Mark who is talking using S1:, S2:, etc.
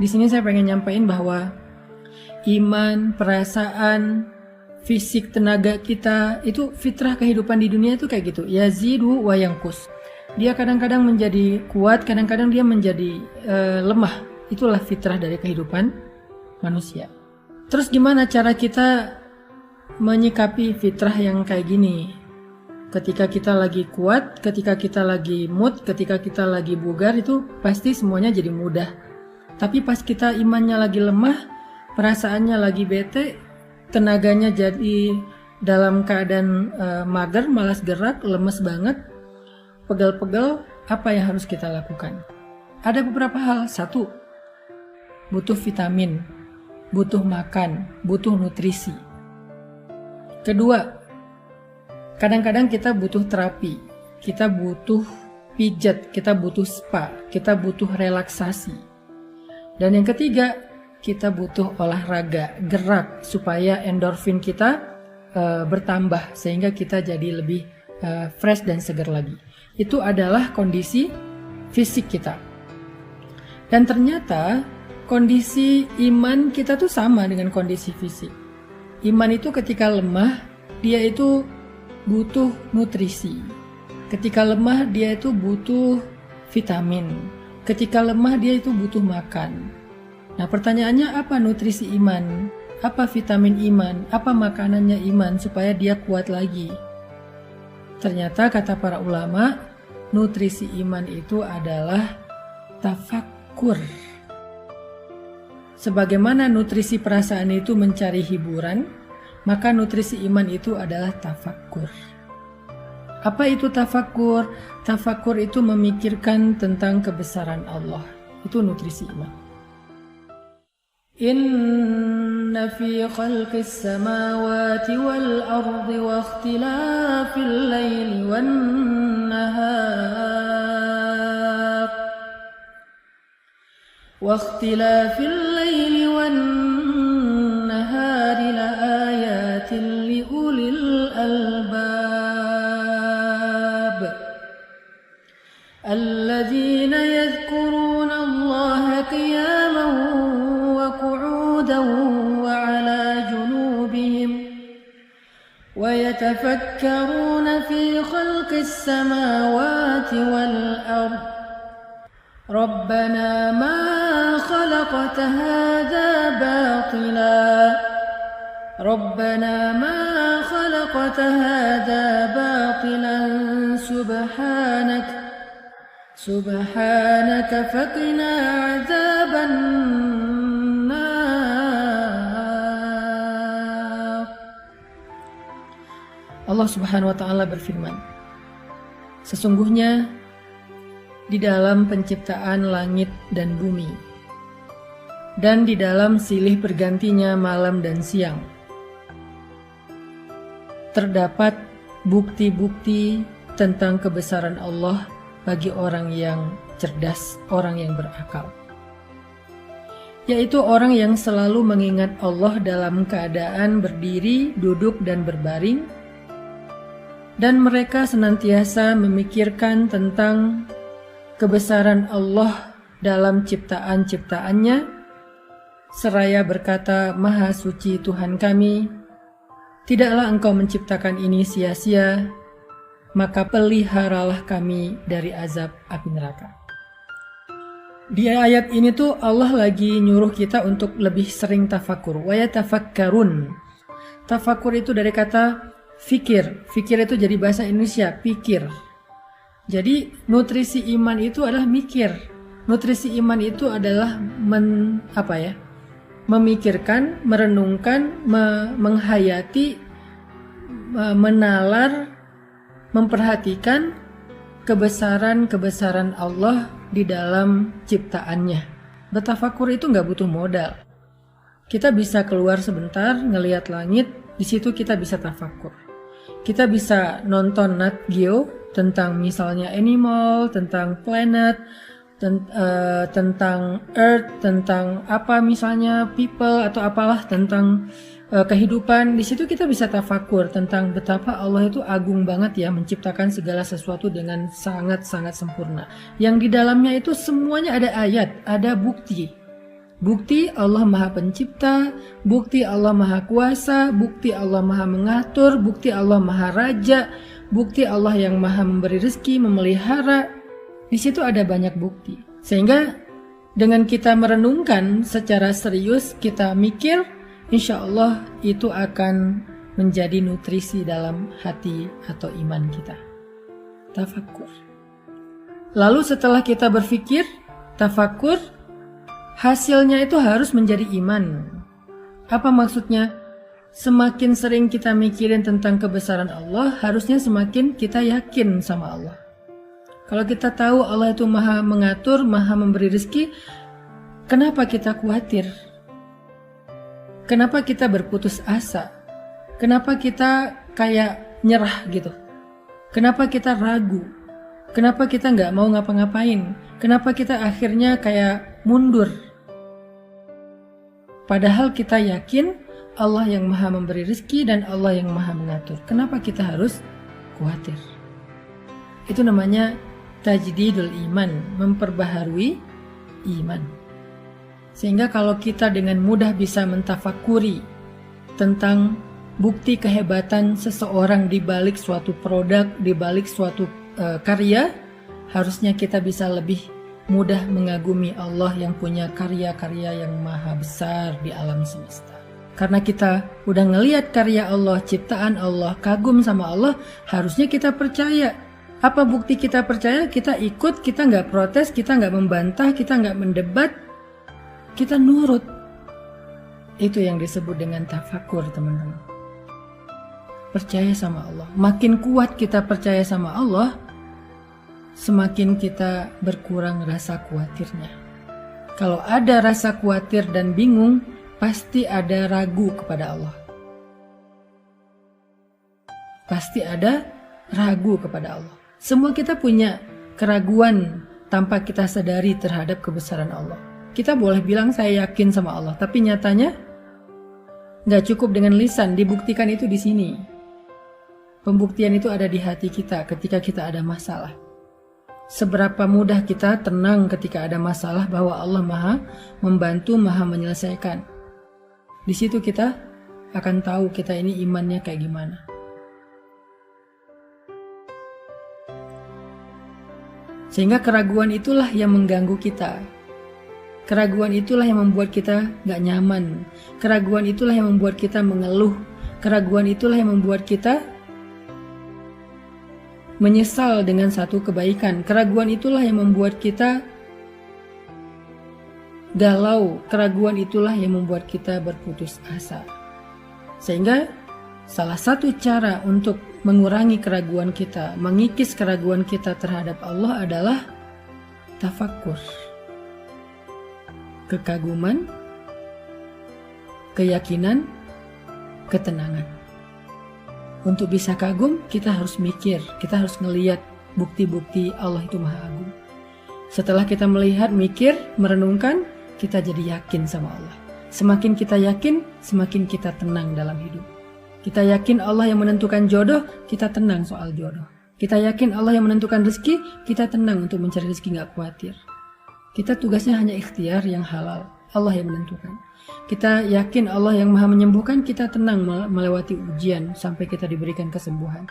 S1: Di sini saya pengen nyampain bahwa iman, perasaan, fisik, tenaga kita itu fitrah kehidupan di dunia itu kayak gitu. Yazidu wa yanqus. Dia kadang-kadang menjadi kuat, kadang-kadang dia menjadi lemah. Itulah fitrah dari kehidupan manusia. Terus gimana cara kita menyikapi fitrah yang kayak gini? Ketika kita lagi kuat, ketika kita lagi mood, ketika kita lagi bugar, itu pasti semuanya jadi mudah. Tapi pas kita imannya lagi lemah, perasaannya lagi bete, tenaganya jadi dalam keadaan mager, malas gerak, lemes banget, pegel-pegel, apa yang harus kita lakukan? Ada beberapa hal. 1, butuh vitamin, butuh makan, butuh nutrisi. 2, kadang-kadang kita butuh terapi, kita butuh pijat, kita butuh spa, kita butuh relaksasi. Dan yang 3, kita butuh olahraga, gerak, supaya endorfin kita bertambah, sehingga kita jadi lebih fresh dan segar lagi. Itu adalah kondisi fisik kita. Dan ternyata kondisi iman kita tuh sama dengan kondisi fisik. Iman itu ketika lemah, dia itu butuh nutrisi. Ketika lemah, dia itu butuh vitamin. Ketika lemah, dia itu butuh makan. Nah, pertanyaannya, apa nutrisi iman? Apa vitamin iman? Apa makanannya iman supaya dia kuat lagi? Ternyata kata para ulama, nutrisi iman itu adalah tafakkur. Sebagaimana nutrisi perasaan itu mencari hiburan, maka nutrisi iman itu adalah tafakkur. Apa itu tafakkur? Tafakkur itu memikirkan tentang kebesaran Allah. Itu nutrisi iman. Inna fi khalqis samawati wal ardi wa ikhtilafil laili wan nahar la ayatin li ulil albab alladzina yadhkuruna Allaha qiyaman وعلى جنوبهم ويتفكرون في خلق السماوات والأرض ربنا ما خلقت هذا باطلا سبحانك فقنا عذاب Allah Subhanahu wa Ta'ala berfirman, sesungguhnya di dalam penciptaan langit dan bumi, dan di dalam silih bergantinya malam dan siang, terdapat bukti-bukti tentang kebesaran Allah bagi orang yang cerdas, orang yang berakal, yaitu orang yang selalu mengingat Allah dalam keadaan berdiri, duduk, dan berbaring. Dan mereka senantiasa memikirkan tentang kebesaran Allah dalam ciptaan-ciptaannya, seraya berkata, Maha suci Tuhan kami, tidaklah Engkau menciptakan ini sia-sia, maka peliharalah kami dari azab api neraka. Di ayat ini tuh Allah lagi nyuruh kita untuk lebih sering tafakur. Wa yatafakkarun. Tafakur itu dari kata fikir. Fikir itu jadi bahasa Indonesia, pikir. Jadi nutrisi iman itu adalah mikir. Nutrisi iman itu adalah memikirkan, merenungkan, menghayati, menalar, memperhatikan kebesaran-kebesaran Allah di dalam ciptaannya. Bertafakur itu nggak butuh modal. Kita bisa keluar sebentar, ngelihat langit, di situ kita bisa tafakur. Kita bisa nonton Nat Geo tentang misalnya animal, tentang planet, tentang earth, tentang apa misalnya people atau apalah tentang kehidupan. Di situ kita bisa tafakur tentang betapa Allah itu agung banget ya, menciptakan segala sesuatu dengan sangat-sangat sempurna. Yang di dalamnya itu semuanya ada ayat, ada bukti Bukti Allah Maha Pencipta, bukti Allah Maha Kuasa, bukti Allah Maha Mengatur, bukti Allah Maha Raja, bukti Allah yang Maha Memberi rezeki, memelihara. Di situ ada banyak bukti. Sehingga dengan kita merenungkan secara serius, kita mikir, insya Allah itu akan menjadi nutrisi dalam hati atau iman kita. Tafakkur. Lalu setelah kita berpikir, tafakkur, hasilnya itu harus menjadi iman. Apa maksudnya? Semakin sering kita mikirin tentang kebesaran Allah, harusnya semakin kita yakin sama Allah. Kalau kita tahu Allah itu Maha Mengatur, Maha Memberi rezeki, kenapa kita khawatir? Kenapa kita berputus asa? Kenapa kita kayak nyerah gitu? Kenapa kita ragu? Kenapa kita nggak mau ngapa-ngapain? Kenapa kita akhirnya kayak mundur? Padahal kita yakin Allah yang Maha Memberi rezeki dan Allah yang Maha Mengatur. Kenapa kita harus khawatir? Itu namanya tajdidul iman, memperbaharui iman. Sehingga kalau kita dengan mudah bisa mentafakuri tentang bukti kehebatan seseorang di balik suatu produk, di balik suatu karya, harusnya kita bisa lebih mudah mengagumi Allah yang punya karya-karya yang maha besar di alam semesta. Karena kita udah ngelihat karya Allah, ciptaan Allah, kagum sama Allah, harusnya kita percaya. Apa bukti kita percaya? Kita ikut, kita nggak protes, kita nggak membantah, kita nggak mendebat, kita nurut. Itu yang disebut dengan tafakur, teman-teman. Percaya sama Allah. Makin kuat kita percaya sama Allah, semakin kita berkurang rasa khawatirnya. Kalau ada rasa khawatir dan bingung, pasti ada ragu kepada Allah. Pasti ada ragu kepada Allah. Semua kita punya keraguan tanpa kita sadari terhadap kebesaran Allah. Kita boleh bilang saya yakin sama Allah, tapi nyatanya nggak cukup dengan lisan, dibuktikan itu di sini. Pembuktian itu ada di hati kita ketika kita ada masalah. Seberapa mudah kita tenang ketika ada masalah bahwa Allah Maha membantu, Maha menyelesaikan. Di situ kita akan tahu kita ini imannya kayak gimana. Sehingga keraguan itulah yang mengganggu kita. Keraguan itulah yang membuat kita gak nyaman. Keraguan itulah yang membuat kita mengeluh. Keraguan itulah yang membuat kita menyesal dengan satu kebaikan. Keraguan itulah yang membuat kita galau. Keraguan itulah yang membuat kita berputus asa. Sehingga salah satu cara untuk mengurangi keraguan kita, mengikis keraguan kita terhadap Allah adalah tafakkur. Kekaguman, keyakinan, ketenangan. Untuk bisa kagum, kita harus mikir, kita harus ngelihat bukti-bukti Allah itu Maha Agung. Setelah kita melihat, mikir, merenungkan, kita jadi yakin sama Allah. Semakin kita yakin, semakin kita tenang dalam hidup. Kita yakin Allah yang menentukan jodoh, kita tenang soal jodoh. Kita yakin Allah yang menentukan rezeki, kita tenang untuk mencari rezeki, gak khawatir. Kita tugasnya hanya ikhtiar yang halal, Allah yang menentukan. Kita yakin Allah yang Maha menyembuhkan, kita tenang melewati ujian sampai kita diberikan kesembuhan.